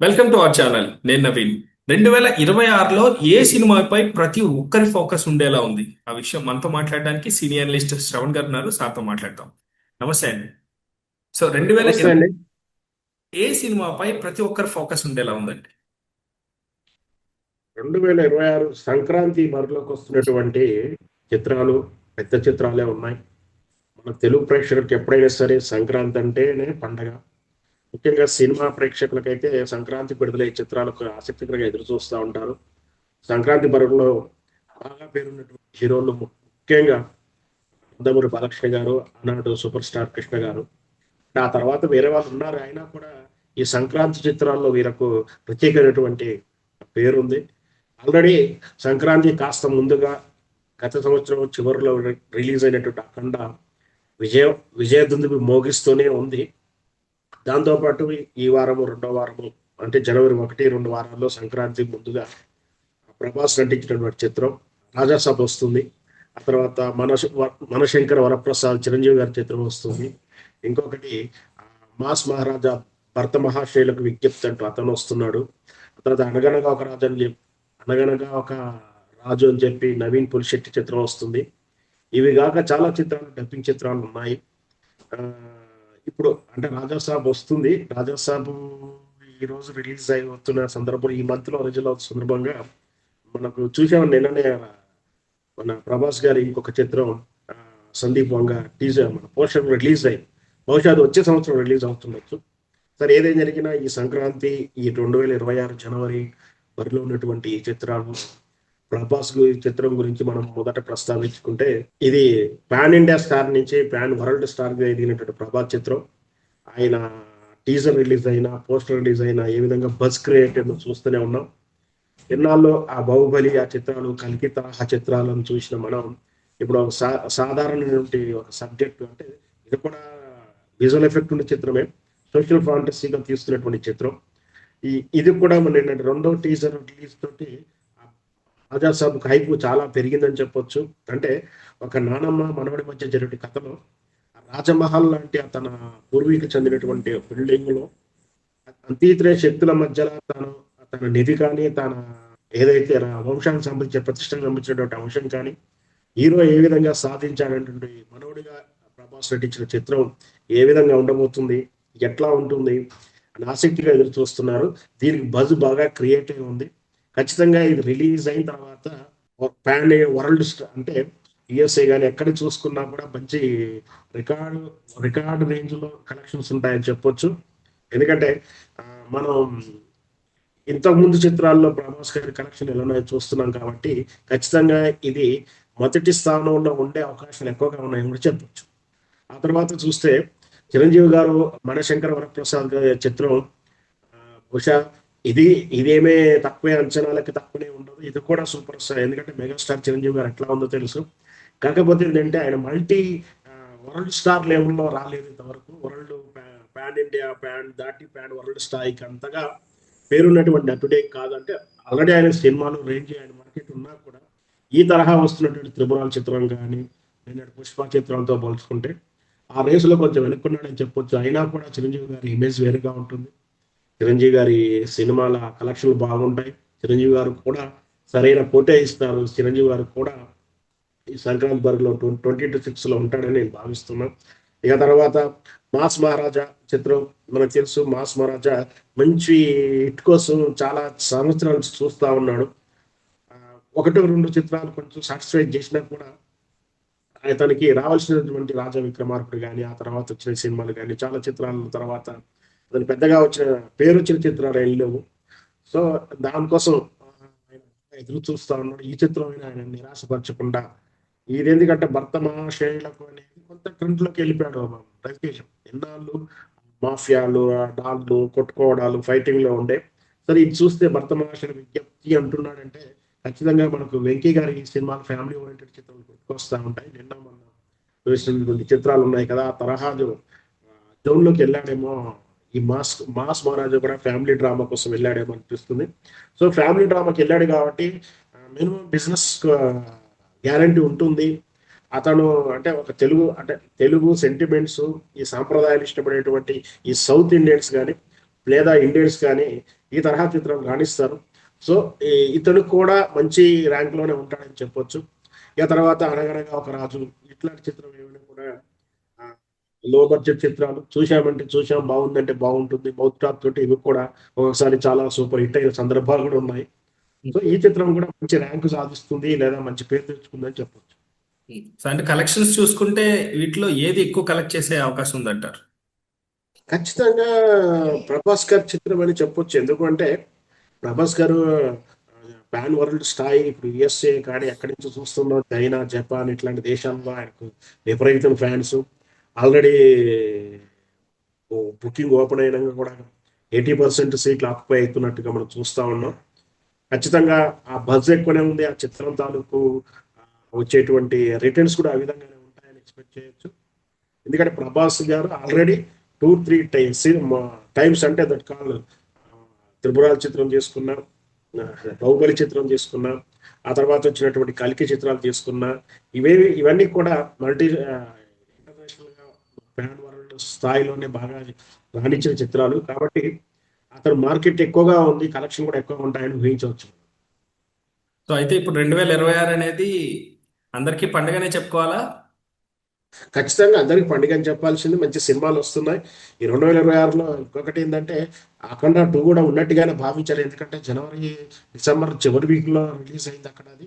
Welcome to our channel. నేను నవీన్. 2026లో ఏ సినిమాపై ప్రతి ఒక్కరి ఫోకస్ ఉండేలా ఉంది? ఆ విషయం మనతో మాట్లాడడానికి సీనియర్ అనలిస్ట్ శ్రవణ్ గారు ఉన్నారు. సార్తో మాట్లాడతాం. నమస్తే అండి. సో నమస్తే 2020 అండి. ఏ సినిమాపై ప్రతి ఒక్కరి ఫోకస్ ఉండేలా ఉందండి? 2026 సంక్రాంతి బరిలోకి వస్తున్నటువంటి చిత్రాలు పెద్ద చిత్రాలే ఉన్నాయి. మన తెలుగు ప్రేక్షకులకు ఎప్పుడైనా సరే సంక్రాంతి అంటేనే పండగ. ముఖ్యంగా సినిమా ప్రేక్షకులకైతే సంక్రాంతి విడుదలయ్యే చిత్రాలకు ఆసక్తికరంగా ఎదురు చూస్తూ ఉంటారు. సంక్రాంతి బరిలో బాగా పేరున్నటువంటి హీరోలు ముఖ్యంగా నందమూరి బాలకృష్ణ గారు, ఆనాడు సూపర్ స్టార్ కృష్ణ గారు. ఆ తర్వాత వేరే వాళ్ళు ఉన్నారు. అయినా కూడా ఈ సంక్రాంతి చిత్రాల్లో వీళ్ళకు ప్రత్యేకమైనటువంటి పేరుంది. ఆల్రెడీ సంక్రాంతి కాస్త ముందుగా గత సంవత్సరం చివరిలో రిలీజ్ అయినటువంటి అఖండ విజయ విజయదుందుబి మోగిస్తూనే ఉంది. దాంతోపాటు ఈ వారము రెండో వారము అంటే జనవరి 1, 2 వారాల్లో సంక్రాంతి ముందుగా ప్రభాస్ నటించినటువంటి చిత్రం రాజాసాబ్ వస్తుంది. ఆ తర్వాత మనశంకర వరప్రసాద్ చిరంజీవి గారి చిత్రం వస్తుంది. ఇంకొకటి ఆ, మాస్ మహారాజా భర్త మహాశైలకు విజ్ఞప్తి అంటూ అతను వస్తున్నాడు. ఆ తర్వాత అనగనగా ఒక రాజు అని చెప్పి నవీన్ పులిశెట్టి చిత్రం వస్తుంది. ఇవి కాక చాలా చిత్రాలు డబ్బింగ్ చిత్రాలు ఉన్నాయి. ఆ, ఇప్పుడు అంటే రాజాసాబ్ వస్తుంది. రాజాసాబ్ ఈ రోజు రిలీజ్ అయి వస్తున్న సందర్భంలో ఈ మంత్ లో రిలీజ్ అవుతున్న సందర్భంగా మనకు చూసాము నిన్ననే. మన ప్రభాస్ గారి ఇంకొక చిత్రం ఆ, సందీప్ వంగ టీజర్ మన పోస్టర్ రిలీజ్ అయ్యి బహుశా అది వచ్చే సంవత్సరం రిలీజ్ అవుతుండొచ్చు. సరే ఏదేం జరిగినా ఈ సంక్రాంతి ఈ 2026 జనవరి బరిలో ఉన్నటువంటి ఈ చిత్రాలు చిత్రం గురించి మనం మొదట ప్రస్తావించుకుంటే ఇది పాన్ ఇండియా స్టార్ నుంచి పాన్ వరల్డ్ స్టార్ గా ఎదిగినటువంటి ప్రభాస్ చిత్రం. ఆయన టీజర్ రిలీజ్ అయినా పోస్టర్ రిలీజ్ అయినా ఏ విధంగా బజ్ క్రియేట్ చూస్తూనే ఉన్నాం. ఎన్నాళ్ళు ఆ బాహుబలి ఆ చిత్రాలు కల్కి తరహా చిత్రాలను చూసిన మనం ఇప్పుడు ఒక సాధారణమైనటువంటి ఒక సబ్జెక్ట్ అంటే ఇది కూడా విజువల్ ఎఫెక్ట్ ఉన్న చిత్రమే. సోషల్ ఫాంటసీగా తీస్తున్నటువంటి చిత్రం. ఇది కూడా నిన్న రెండో టీజర్ రిలీజ్ తోటి రాజాసాబ్ హైప్ చాలా పెరిగిందని చెప్పొచ్చు. అంటే ఒక నానమ్మ మనవడి మధ్య జరిగే కథలో రాజమహల్ లాంటి తన పూర్వీకు చెందినటువంటి బిల్డింగ్ లో అతీతర శక్తుల మధ్యలో తన నిధి కానీ తన ఏదైతే వంశానికి సంబంధించిన ప్రతిష్టకు సంబంధించినటువంటి అంశం కానీ హీరో ఏ విధంగా సాధించాడటువంటి మనవుడిగా ప్రభాస్ నటించిన చిత్రం ఏ విధంగా ఉండబోతుంది, ఎట్లా ఉంటుంది అని ఆసక్తిగా ఎదురు చూస్తున్నారు. దీనికి బజ్ బాగా క్రియేట్ అయి ఉంది. ఖచ్చితంగా ఇది రిలీజ్ అయిన తర్వాత పాన్ వరల్డ్ అంటే యుఎస్ఏ కానీ ఎక్కడ చూసుకున్నా కూడా మంచి రికార్డు రికార్డు రేంజ్ లో కలెక్షన్స్ ఉంటాయని చెప్పొచ్చు. ఎందుకంటే ఆ, మనం ఇంతకు ముందు చిత్రాల్లో ప్రభాస్ గారి కలెక్షన్ ఎలా ఉన్నాయో చూస్తున్నాం కాబట్టి ఖచ్చితంగా ఇది మొదటి స్థానంలో ఉండే అవకాశాలు ఎక్కువగా ఉన్నాయని కూడా చెప్పొచ్చు. ఆ తర్వాత చూస్తే చిరంజీవి గారు మనశంకర వరప్రసాద్ గారి చిత్రం ఆ, బహుశా ఇది ఇదేమే తక్కువే, అంచనాలకి తక్కువనే ఉండదు. ఇది కూడా సూపర్ స్టార్. ఎందుకంటే మెగాస్టార్ చిరంజీవి గారు ఎట్లా ఉందో తెలుసు. కాకపోతే ఏంటంటే ఆయన మల్టీ వరల్డ్ స్టార్ లెవెల్లో రాలేదు ఇంతవరకు. వరల్డ్ పాన్ ఇండియా పాన్ దాటి పాన్ వరల్డ్ స్థాయికి అంతగా పేరున్నటువంటి నటుడే కాదంటే ఆల్రెడీ ఆయన సినిమాలు రేంజ్ ఆయన మార్కెట్ ఉన్నా కూడా ఈ తరహా వస్తున్నటువంటి త్రిపురాల చిత్రం కానీ నిన్నటి పుష్ప చిత్రాలతో పోల్చుకుంటే ఆ రేసులో కొంచెం వెనుక్కున్నాడని చెప్పొచ్చు. అయినా కూడా చిరంజీవి గారి ఇమేజ్ వేరుగా ఉంటుంది. చిరంజీవి గారి సినిమాల కలెక్షన్లు బాగుంటాయి. చిరంజీవి గారు కూడా సరైన పోటే ఇస్తారు. చిరంజీవి గారు కూడా ఈ సంక్రాంతి బరిలో 2026 లో ఉంటాడని నేను భావిస్తున్నాను. ఇక తర్వాత మాస్ మహారాజా చిత్రం మనకు తెలుసు. మాస్ మహారాజా మంచి హిట్ కోసం చాలా సంవత్సరాల నుంచి చూస్తా ఉన్నాడు. ఆ, ఒకటి రెండు చిత్రాలు కొంచెం సాటిస్ఫై చేసినా కూడా తనకి రావాల్సినటువంటి రాజా విక్రమార్కుడు కానీ ఆ తర్వాత వచ్చిన సినిమాలు కానీ చాలా చిత్రాల తర్వాత అతను పెద్దగా వచ్చిన పేరు వచ్చిన చిత్రాలు ఏం లేవు. సో దానికోసం ఆయన ఎదురు చూస్తా ఉన్నాడు. ఈ చిత్రం అయినా ఆయన నిరాశపరచకుండా ఇది ఎందుకంటే భర్త మహాశైలకు అనేది కొంత ట్రెండ్ లోకి వెళ్ళిపోయాడు రవితేజ. ఎన్నాళ్ళు మాఫియాలు డాన్లు కొట్టుకోవడాలు ఫైటింగ్ లో ఉండే. సరే ఇది చూస్తే భర్త మహాశైల విజ్ఞప్తి అంటున్నాడంటే ఖచ్చితంగా మనకు వెంకీ గారి ఈ సినిమాలు ఫ్యామిలీ ఓరియంటెడ్ చిత్రాలు గుర్తుకొస్తా ఉంటాయి. నిన్న మన చూసినటువంటి చిత్రాలు ఉన్నాయి కదా, ఆ తరహా జోన్ లోకి వెళ్ళాడేమో. ఈ మాస్ మహారాజా కూడా ఫ్యామిలీ డ్రామా కోసం వెళ్ళాడేమో అనిపిస్తుంది. సో ఫ్యామిలీ డ్రామాకి వెళ్ళాడు కాబట్టి మినిమం బిజినెస్ గ్యారంటీ ఉంటుంది. అతను అంటే ఒక తెలుగు అంటే తెలుగు సెంటిమెంట్స్ ఈ సాంప్రదాయాలు ఇష్టపడేటువంటి ఈ సౌత్ ఇండియన్స్ కానీ లేదా ఇండియన్స్ కానీ ఈ తరహా చిత్రం రాణిస్తారు. సో ఇతను కూడా మంచి ర్యాంక్లోనే ఉంటాడని చెప్పొచ్చు. ఇక తర్వాత అనగనగా ఒక రాజు ఇట్లాంటి చిత్రం ఏమైనా కూడా లో బడ్జెట్ చిత్రాలు చూశామంటే చూశాం, బాగుందంటే బాగుంటుంది మౌత్ టాక్ తోటి ఇవి కూడా ఒకసారి చాలా సూపర్ హిట్ అయిన సందర్భాలు కూడా ఉన్నాయి. సో ఈ చిత్రం కూడా మంచి ర్యాంకు సాధిస్తుంది లేదా మంచి పేరు తెచ్చుకుంది అని చెప్పొచ్చు. సో అంటే కలెక్షన్స్ చూసుకుంటే వీటిలో ఏది ఎక్కువ కలెక్ట్ చేసే అవకాశం ఉందంటారు? ఖచ్చితంగా ప్రభాస్ గారి చిత్రం అని చెప్పొచ్చు. ఎందుకంటే ప్రభాస్ గారు పాన్ వరల్డ్ స్థాయి ఇప్పుడు యుఎస్ఏ కానీ ఎక్కడి నుంచి చూస్తున్నాం, చైనా, జపాన్ ఇట్లాంటి దేశాల్లో ఆయనకు విపరీతం ఫ్యాన్స్. ఆల్రెడీ బుకింగ్ ఓపెన్ అయినాక కూడా 80% సీట్లు ఆక్యుపై అవుతున్నట్టుగా మనం చూస్తా ఉన్నాం. ఖచ్చితంగా ఆ బజ్ ఎక్కువనే ఉంది. ఆ చిత్రం తాలూకు వచ్చేటువంటి రిటర్న్స్ కూడా ఆ విధంగానే ఉంటాయని ఎక్స్పెక్ట్ చేయొచ్చు. ఎందుకంటే ప్రభాస్ గారు ఆల్రెడీ 2-3 టైమ్స్ అంటే దట్ కాల్ త్రిపురాల చిత్రం చేసుకున్నా, బాహుబలి చిత్రం చేసుకున్నా, ఆ తర్వాత వచ్చినటువంటి కల్కి చిత్రాలు తీసుకున్నా, ఇవన్నీ కూడా మల్టీ ఇంటర్నేషనల్ గా పాన్ వరల్డ్ స్థాయిలోనే బాగా రాణించిన చిత్రాలు కాబట్టి అతను మార్కెట్ ఎక్కువగా ఉంది, కలెక్షన్ కూడా ఎక్కువగా ఉంటాయని ఊహించవచ్చు. సో అయితే ఇప్పుడు 2026 అనేది అందరికీ పండుగనే చెప్పుకోవాలా? ఖచ్చితంగా అందరికి పండుగ అని చెప్పాల్సింది. మంచి సినిమాలు వస్తున్నాయి. ఈ 2026లో ఇంకొకటి ఏంటంటే అఖండ 2 కూడా ఉన్నట్టుగానే భావించాలి. ఎందుకంటే జనవరి, డిసెంబర్ చివరి వీక్ లో రిలీజ్ అయింది అక్కడ అది.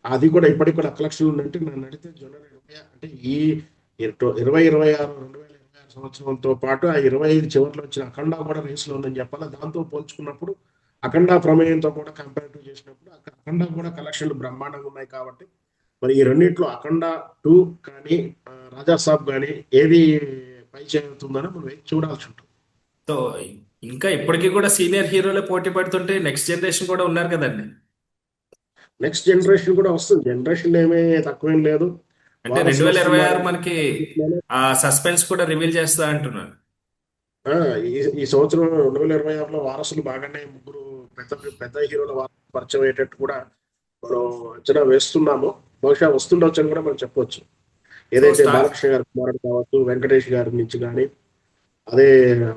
అది కూడా ఇప్పటికి కూడా కలెక్షన్ ఉందంటే నన్ను అడిగితే జనవరి 20 అంటే ఈ 2026 సంవత్సరంతో పాటు ఆ 25 చివరిలో వచ్చిన అఖండ కూడా రేస్లో ఉందని చెప్పాలి. దాంతో పోల్చుకున్నప్పుడు అఖండ ప్రమేయంతో కూడా కంపారిటివ్ చేసినప్పుడు అఖండ కూడా కలెక్షన్లు బ్రహ్మాండంగా ఉన్నాయి కాబట్టి మరి ఈ రెండిట్లో అఖండ 2 కానీ రాజా సాబ్ కానీ ఏది పై చేరుతుందని మనం చూడాల్సి ఉంటుంది. సో ఇంకా ఇప్పటికీ కూడా సీనియర్ హీరోలే పోటీ పడుతుంటే నెక్స్ట్ జనరేషన్ కూడా ఉన్నారు కదండి. నెక్స్ట్ జనరేషన్ కూడా వస్తుంది. జనరేషన్ ఏమీ తక్కువేం లేదు. అంటే రెండు వారసులు వేల ఇరవై వస్తున్నారు. ఆరు మనకి ఆ సస్పెన్స్ కూడా రివీల్ చేస్తా అంటున్నారు. ఆ, ఈ సంవత్సరం 2026లో వారసులు బాగానే ముగ్గురు పెద్ద పెద్ద హీరోల పరిచయం అయ్యేటట్టు కూడా మనం అంచనా వేస్తున్నాము. బహుశా వస్తుండొచ్చు అని కూడా మనం చెప్పొచ్చు. సో ఏదైతే స్టార్ బాలకృష్ణ గారి కుమారుడు కావచ్చు, వెంకటేష్ గారి నుంచి కానీ, అదే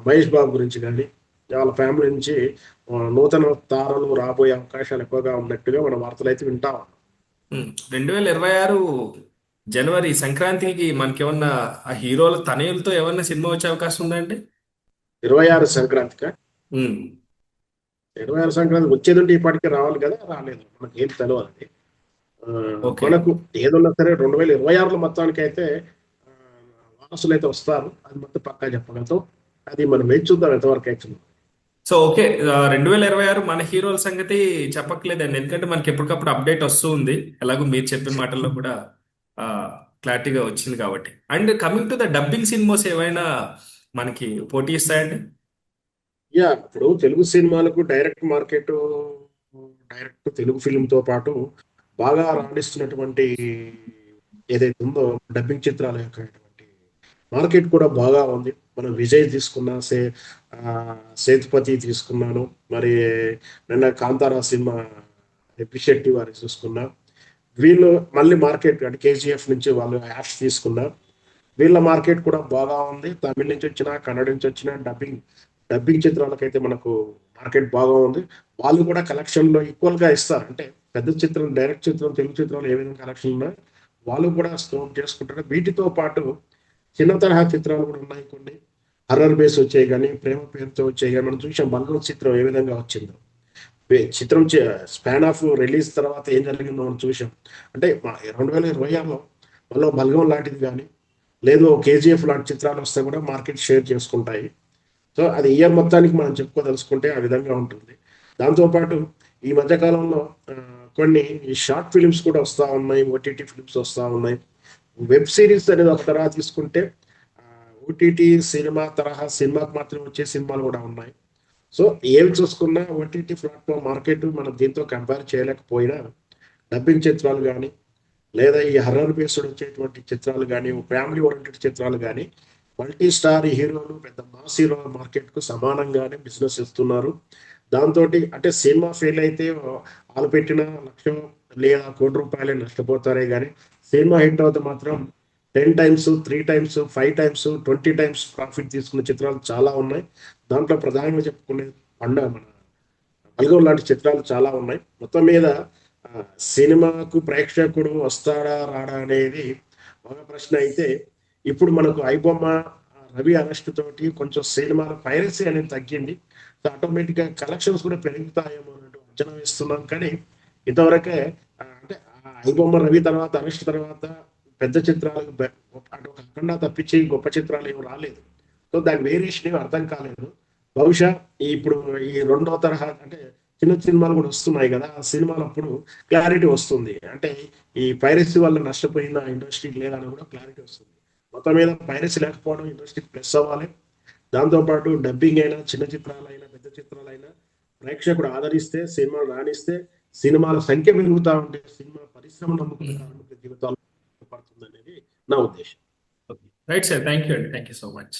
మహేష్ బాబు గురించి కానీ, వాళ్ళ ఫ్యామిలీ నుంచి నూతన తారలు రాబోయే అవకాశాలు ఎక్కువగా ఉన్నట్టుగా మన వార్తలు అయితే వింటా ఉన్నాం. 2026 జనవరి సంక్రాంతికి మనకేమన్నా ఆ హీరోల తనయులతో ఏమన్నా సినిమా వచ్చే అవకాశం ఉందండి? 26 సంక్రాంతిక ఉమ్, 26 సంక్రాంతి వచ్చేదంటే ఇప్పటికే రావాలి కదా, రాలేదు మనకి ఏం తెలియదు అది. ఆ, ఓకే. మనకు ఏదన్నా సరే 2026లో మొత్తానికి అయితే ఆ, వారసులు అయితే వస్తారు. అది మొత్తం పక్కా చెప్పగలుగుతాం. అది మనం వేచి చూద్దాం ఎంతవరకు అవుతుంది. సో ఓకే, 2026 మన హీరోల సంగతి చెప్పట్లేదండి, ఎందుకంటే మనకి ఎప్పటికప్పుడు అప్డేట్ వస్తూ ఉంది. ఎలాగో మీరు చెప్పిన మాటల్లో కూడా క్లారిటీగా వచ్చింది కాబట్టి. And coming to the dubbing cinemas ఏమైనా మనకి పోటీ ఇస్తాయండి? యా ఇప్పుడు తెలుగు సినిమాలకు direct market, direct Telugu film తో పాటు బాగా రాణిస్తున్నటువంటి ఏదైతే ఉందో డబ్బింగ్ చిత్రాల యొక్క మార్కెట్ కూడా బాగా ఉంది. మనం విజయ్ తీసుకున్నా, ఆ, సేతుపతి తీసుకున్నాను, మరి నిన్న కాంతారా సినిమా ఎపిషెట్టి వారి చూసుకున్నా, వీళ్ళు మళ్ళీ మార్కెట్ అంటే కేజీఎఫ్ నుంచి వాళ్ళు యాప్స్ తీసుకున్నా, వీళ్ళ మార్కెట్ కూడా బాగా ఉంది. తమిళ నుంచి వచ్చిన, కన్నడ నుంచి వచ్చిన డబ్బింగ్ చిత్రాలకైతే మనకు మార్కెట్ బాగా ఉంది. వాళ్ళు కూడా కలెక్షన్ లో ఈక్వల్ గా ఇస్తారు. అంటే పెద్ద చిత్రం, డైరెక్ట్ చిత్రం, తెలుగు చిత్రాలు ఏ విధంగా కలెక్షన్ ఉన్నా వాళ్ళు కూడా స్టోర్ చేసుకుంటారు. వీటితో పాటు చిన్న తరహా చిత్రాలు కూడా ఉన్నాయి కొన్ని. హర్రర్ బేస్ వచ్చాయి కానీ, ప్రేమ పేరుతో వచ్చాయి కానీ, మనం చూసాం బల్గం చిత్రం ఏ విధంగా వచ్చిందో. చిత్రం స్పాన్ ఆఫ్ రిలీజ్ తర్వాత ఏం జరిగిందో మనం చూసాం. అంటే 2026లో మళ్ళీ బల్గం లాంటిది కానీ, లేదు కేజీఎఫ్ లాంటి చిత్రాలు వస్తే కూడా మార్కెట్ షేర్ చేసుకుంటాయి. సో అది ఇయర్ మొత్తానికి మనం చెప్పుకోదలుచుకుంటే ఆ విధంగా ఉంటుంది. దాంతోపాటు ఈ మధ్యకాలంలో కొన్ని షార్ట్ ఫిలిమ్స్ కూడా వస్తూ ఉన్నాయి, ఓటీటీ ఫిలిమ్స్ వస్తూ ఉన్నాయి. వెబ్ సిరీస్ అనేది ఒక తరహా తీసుకుంటే ఓటీటీ సినిమా తరహా సినిమాకి మాత్రం వచ్చే సినిమాలు కూడా ఉన్నాయి. సో ఏవి చూసుకున్నా ఓటీటీ ప్లాట్ఫామ్ మార్కెట్ మనం దీంతో కంపేర్ చేయలేకపోయినా డబ్బింగ్ చిత్రాలు కానీ, లేదా ఈ హర్రర్ బేస్డ్ వచ్చేటువంటి చిత్రాలు కానీ, ఫ్యామిలీ ఓరియంటెడ్ చిత్రాలు కానీ, మల్టీ స్టార్ హీరోలు పెద్ద మాస్ హీరో మార్కెట్ కు సమానంగానే బిజినెస్ ఇస్తున్నారు. దాంతో అంటే సినిమా ఫెయిల్ అయితే వాళ్ళు పెట్టిన 1,00,000 లేదా ₹1,00,00,000 నష్టపోతారే కానీ సినిమా హిట్ అవుతే మాత్రం 10 times, 3 times, 5 times, 20 times profit తీసుకున్న చిత్రాలు చాలా ఉన్నాయి. దాంట్లో ప్రధానంగా చెప్పుకునే మన బలగం లాంటి చిత్రాలు చాలా ఉన్నాయి. మొత్తం మీద సినిమాకు ప్రేక్షకుడు వస్తాడా రాడా అనేది ఒక ప్రశ్న అయితే, ఇప్పుడు మనకు ఐబొమ్మ, రవి అరెస్ట్ తోటి కొంచెం సినిమాల పైరసీ అనేది తగ్గింది. సో ఆటోమేటిక్ గా కలెక్షన్స్ కూడా పెరుగుతాయేమో అన్నట్టు అంచనా వేస్తున్నాం. కానీ ఇంతవరకే అంటే ఐబొమ్మ, రవి తర్వాత, అరెస్ట్ తర్వాత పెద్ద చిత్రాలకు అంటే ఒక అఖండ తప్పించి గొప్ప చిత్రాలు ఏమి రాలేదు. సో దాని వేరియేషన్ ఏమి అర్థం కాలేదు. బహుశా ఇప్పుడు ఈ రెండో తరహా అంటే చిన్న సినిమాలు కూడా వస్తున్నాయి కదా, ఆ సినిమాలు అప్పుడు క్లారిటీ వస్తుంది. అంటే ఈ పైరసీ వల్ల నష్టపోయిన ఇండస్ట్రీ లేదని కూడా క్లారిటీ వస్తుంది. మొత్తం మీద పైరసీ లేకపోవడం ఇండస్ట్రీ ప్లస్ అవ్వాలి. దాంతోపాటు డబ్బింగ్ అయినా, చిన్న చిత్రాలైనా, పెద్ద చిత్రాలైనా ప్రేక్షకుడు ఆదరిస్తే, సినిమాలు రాణిస్తే, సినిమాల సంఖ్య పెరుగుతా ఉంటే సినిమా పరిశ్రమ నమ్ముకునే కార్మికుల జీవితాలు పడుతుంది అనేది నా ఉద్దేశం. రైట్ సార్, థ్యాంక్ యూ అండి, థ్యాంక్ యూ సో మచ్.